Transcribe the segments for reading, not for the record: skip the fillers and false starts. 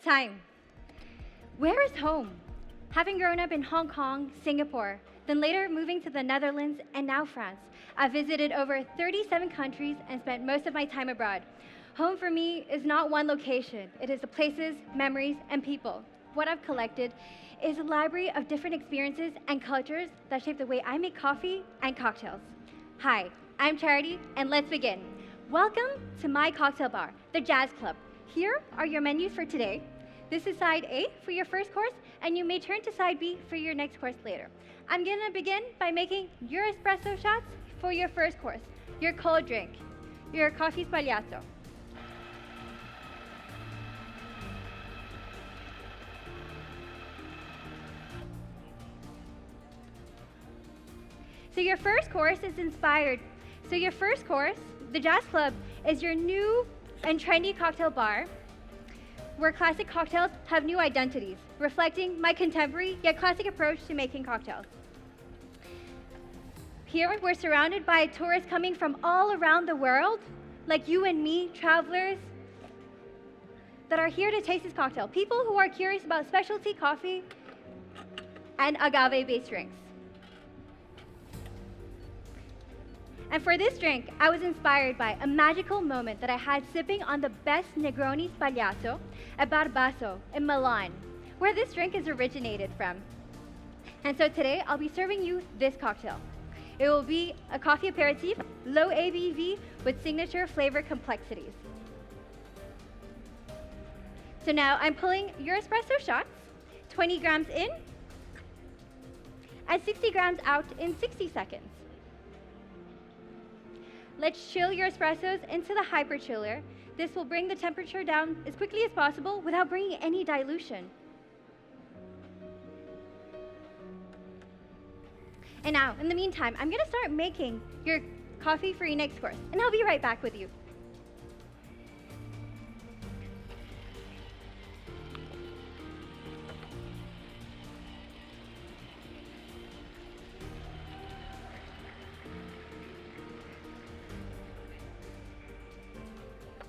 Time. Where is home? Having grown up in Hong Kong, Singapore, then later moving to the Netherlands and now France, I've visited over 37 countries and spent most of my time abroad. Home for me is not one location. It is the places, memories, and people. What I've collected is a library of different experiences and cultures that shape the way I make coffee and cocktails. Hi, I'm Charity, and let's begin. Welcome to my cocktail bar, the Jazz Club. Here are your menus for today. This is side A for your first course, and you may turn to side B for your next course later. I'm gonna begin by making your espresso shots for your first course, your cold drink, your coffee sbagliato. So your first course is inspired. So your first course, the Jazz Club, is your new and trendy cocktail bar where classic cocktails have new identities, reflecting my contemporary yet classic approach to making cocktails. Here, we're surrounded by tourists coming from all around the world, like you and me, travelers, that are here to taste this cocktail. People who are curious about specialty coffee and agave-based drinks. And for this drink, I was inspired by a magical moment that I had sipping on the best Negroni Sbagliato at Barbasso in Milan, where this drink is originated from. And so today, I'll be serving you this cocktail. It will be a coffee aperitif, low ABV, with signature flavor complexities. So now I'm pulling your espresso shots, 20 grams in, and 60 grams out in 60 seconds. Let's chill your espressos into the hyper chiller. This will bring the temperature down as quickly as possible without bringing any dilution. And now, in the meantime, I'm gonna start making your coffee for your next course, and I'll be right back with you.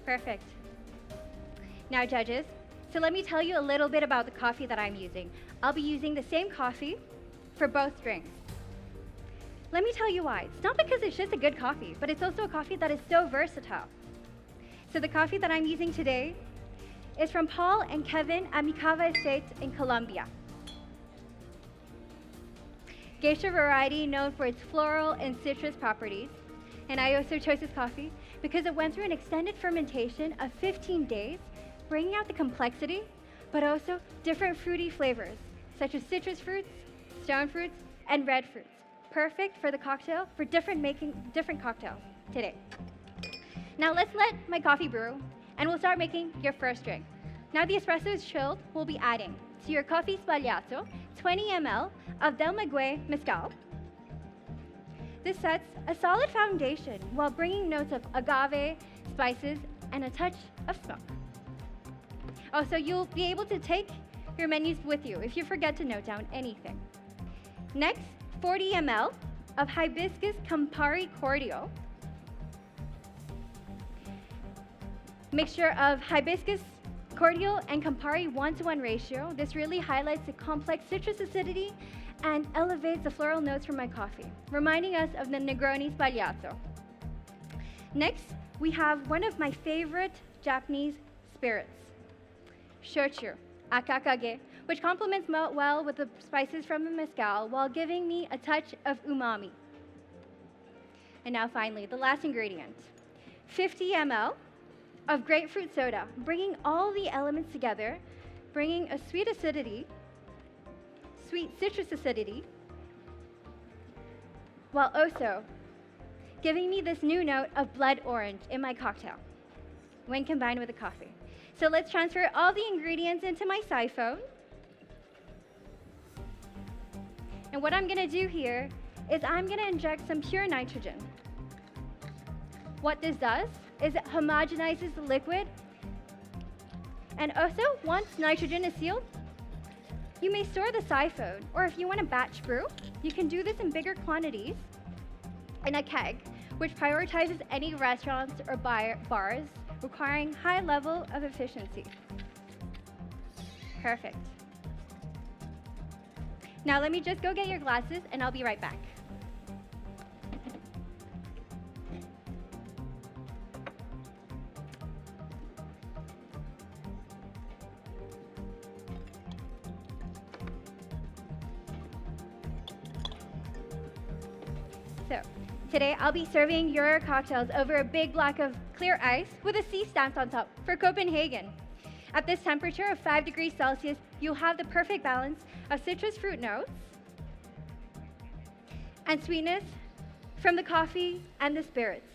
Perfect. Now, judges, so let me tell you a little bit about the coffee that I'm using. I'll be using the same coffee for both drinks. Let me tell you why. It's not because it's just a good coffee, but it's also a coffee that is so versatile. So the coffee that I'm using today is from Paul and Kevin at Mikava Estates in Colombia. Geisha variety known for its floral and citrus properties. And I also chose this coffee because it went through an extended fermentation of 15 days, bringing out the complexity, but also different fruity flavors, such as citrus fruits, stone fruits, and red fruits. Perfect for the cocktail, for making different cocktails today. Now let's let my coffee brew, and we'll start making your first drink. Now the espresso is chilled, we'll be adding to your coffee sbagliato 20 ml of Del Maguey Mezcal. This sets a solid foundation while bringing notes of agave, spices, and a touch of smoke. Also, you'll be able to take your menus with you if you forget to note down anything. Next, 40 ml of hibiscus Campari cordial. Mixture of hibiscus cordial and Campari 1:1 ratio. This really highlights the complex citrus acidity and elevates the floral notes from my coffee, reminding us of the Negroni Sbagliato. Next, we have one of my favorite Japanese spirits, shochu, akakage, which complements well with the spices from the mezcal while giving me a touch of umami. And now finally, the last ingredient, 50 ml of grapefruit soda, bringing all the elements together, bringing a sweet citrus acidity, while also giving me this new note of blood orange in my cocktail when combined with the coffee. So let's transfer all the ingredients into my siphon. And what I'm gonna do here is I'm gonna inject some pure nitrogen. What this does is it homogenizes the liquid. And also, once nitrogen is sealed, you may store the siphon, or if you want to batch brew, you can do this in bigger quantities in a keg, which prioritizes any restaurants or bars requiring high level of efficiency. Perfect. Now let me just go get your glasses and I'll be right back. So, today I'll be serving your cocktails over a big block of clear ice with a C stamped on top for Copenhagen. At this temperature of 5 degrees Celsius, you'll have the perfect balance of citrus fruit notes and sweetness from the coffee and the spirits.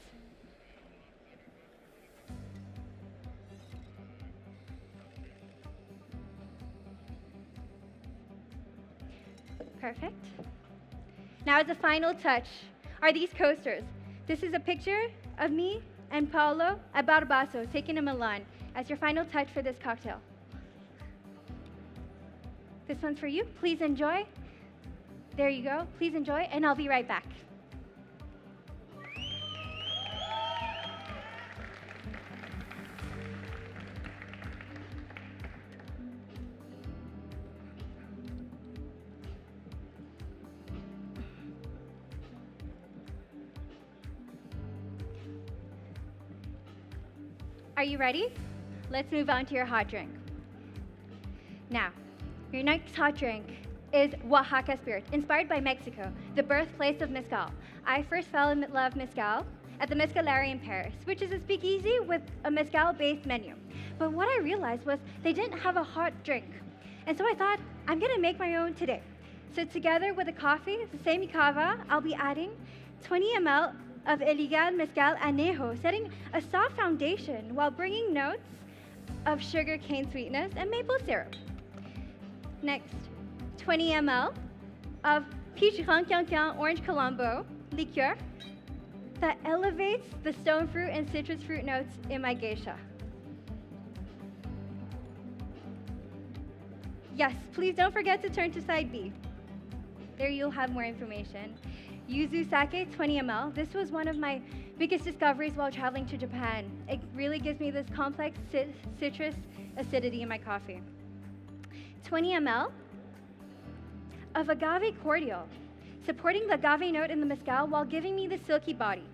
Perfect. Now as a final touch are these coasters. This is a picture of me and Paolo at Barbasso taken in Milan as your final touch for this cocktail. This one's for you. Please enjoy. There you go. Please enjoy, and I'll be right back. Are you ready? Let's move on to your hot drink. Now, your next hot drink is Oaxaca Spirit, inspired by Mexico, the birthplace of mezcal. I first fell in love with mezcal at the Mezcaleria in Paris, which is a speakeasy with a mezcal-based menu. But what I realized was they didn't have a hot drink. And so I thought, I'm gonna make my own today. So together with the coffee, the same cava, I'll be adding 20 ml of Iligal Mezcal Anejo, setting a soft foundation while bringing notes of sugar cane sweetness and maple syrup. Next, 20 ml of Peach Rancancan Orange Colombo liqueur that elevates the stone fruit and citrus fruit notes in my geisha. Yes, please don't forget to turn to side B. There you'll have more information. Yuzu sake, 20 ml. This was one of my biggest discoveries while traveling to Japan. It really gives me this complex citrus acidity in my coffee. 20 ml of agave cordial, supporting the agave note in the mezcal while giving me the silky body.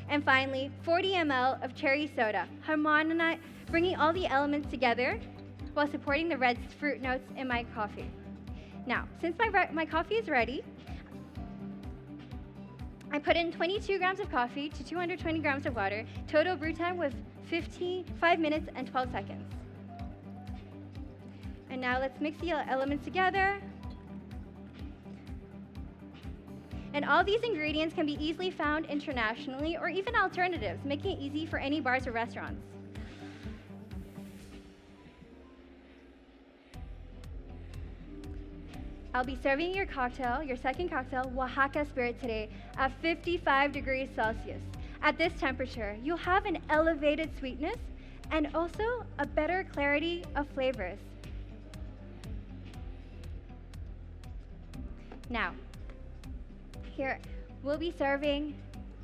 And finally, 40 ml of cherry soda, bringing all the elements together while supporting the red fruit notes in my coffee. Now, since my coffee is ready, I put in 22 grams of coffee to 220 grams of water. Total brew time was 5 minutes and 12 seconds. And now let's mix the elements together. And all these ingredients can be easily found internationally or even alternatives, making it easy for any bars or restaurants. I'll be serving your cocktail, your second cocktail, Oaxaca Spirit today at 55 degrees Celsius. At this temperature, you'll have an elevated sweetness and also a better clarity of flavors. Now, here, we'll be serving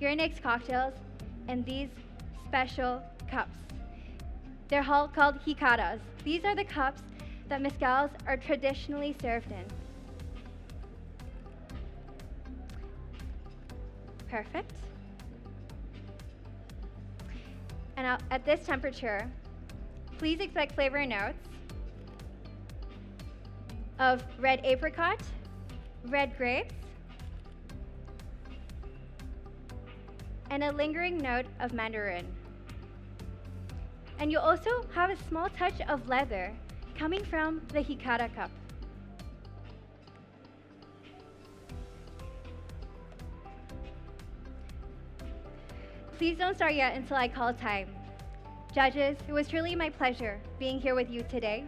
your next cocktails in these special cups. They're all called jicaras. These are the cups that mezcals are traditionally served in. Perfect. And at this temperature, please expect flavor notes of red apricot, red grapes, and a lingering note of mandarin. And you'll also have a small touch of leather coming from the jicara cup. Please don't start yet until I call time. Judges, it was truly my pleasure being here with you today.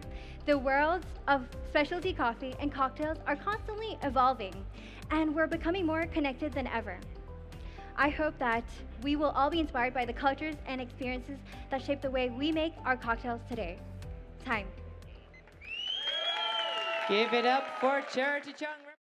The worlds of specialty coffee and cocktails are constantly evolving, and we're becoming more connected than ever. I hope that we will all be inspired by the cultures and experiences that shape the way we make our cocktails today. Time. Give it up for Charity Cheung.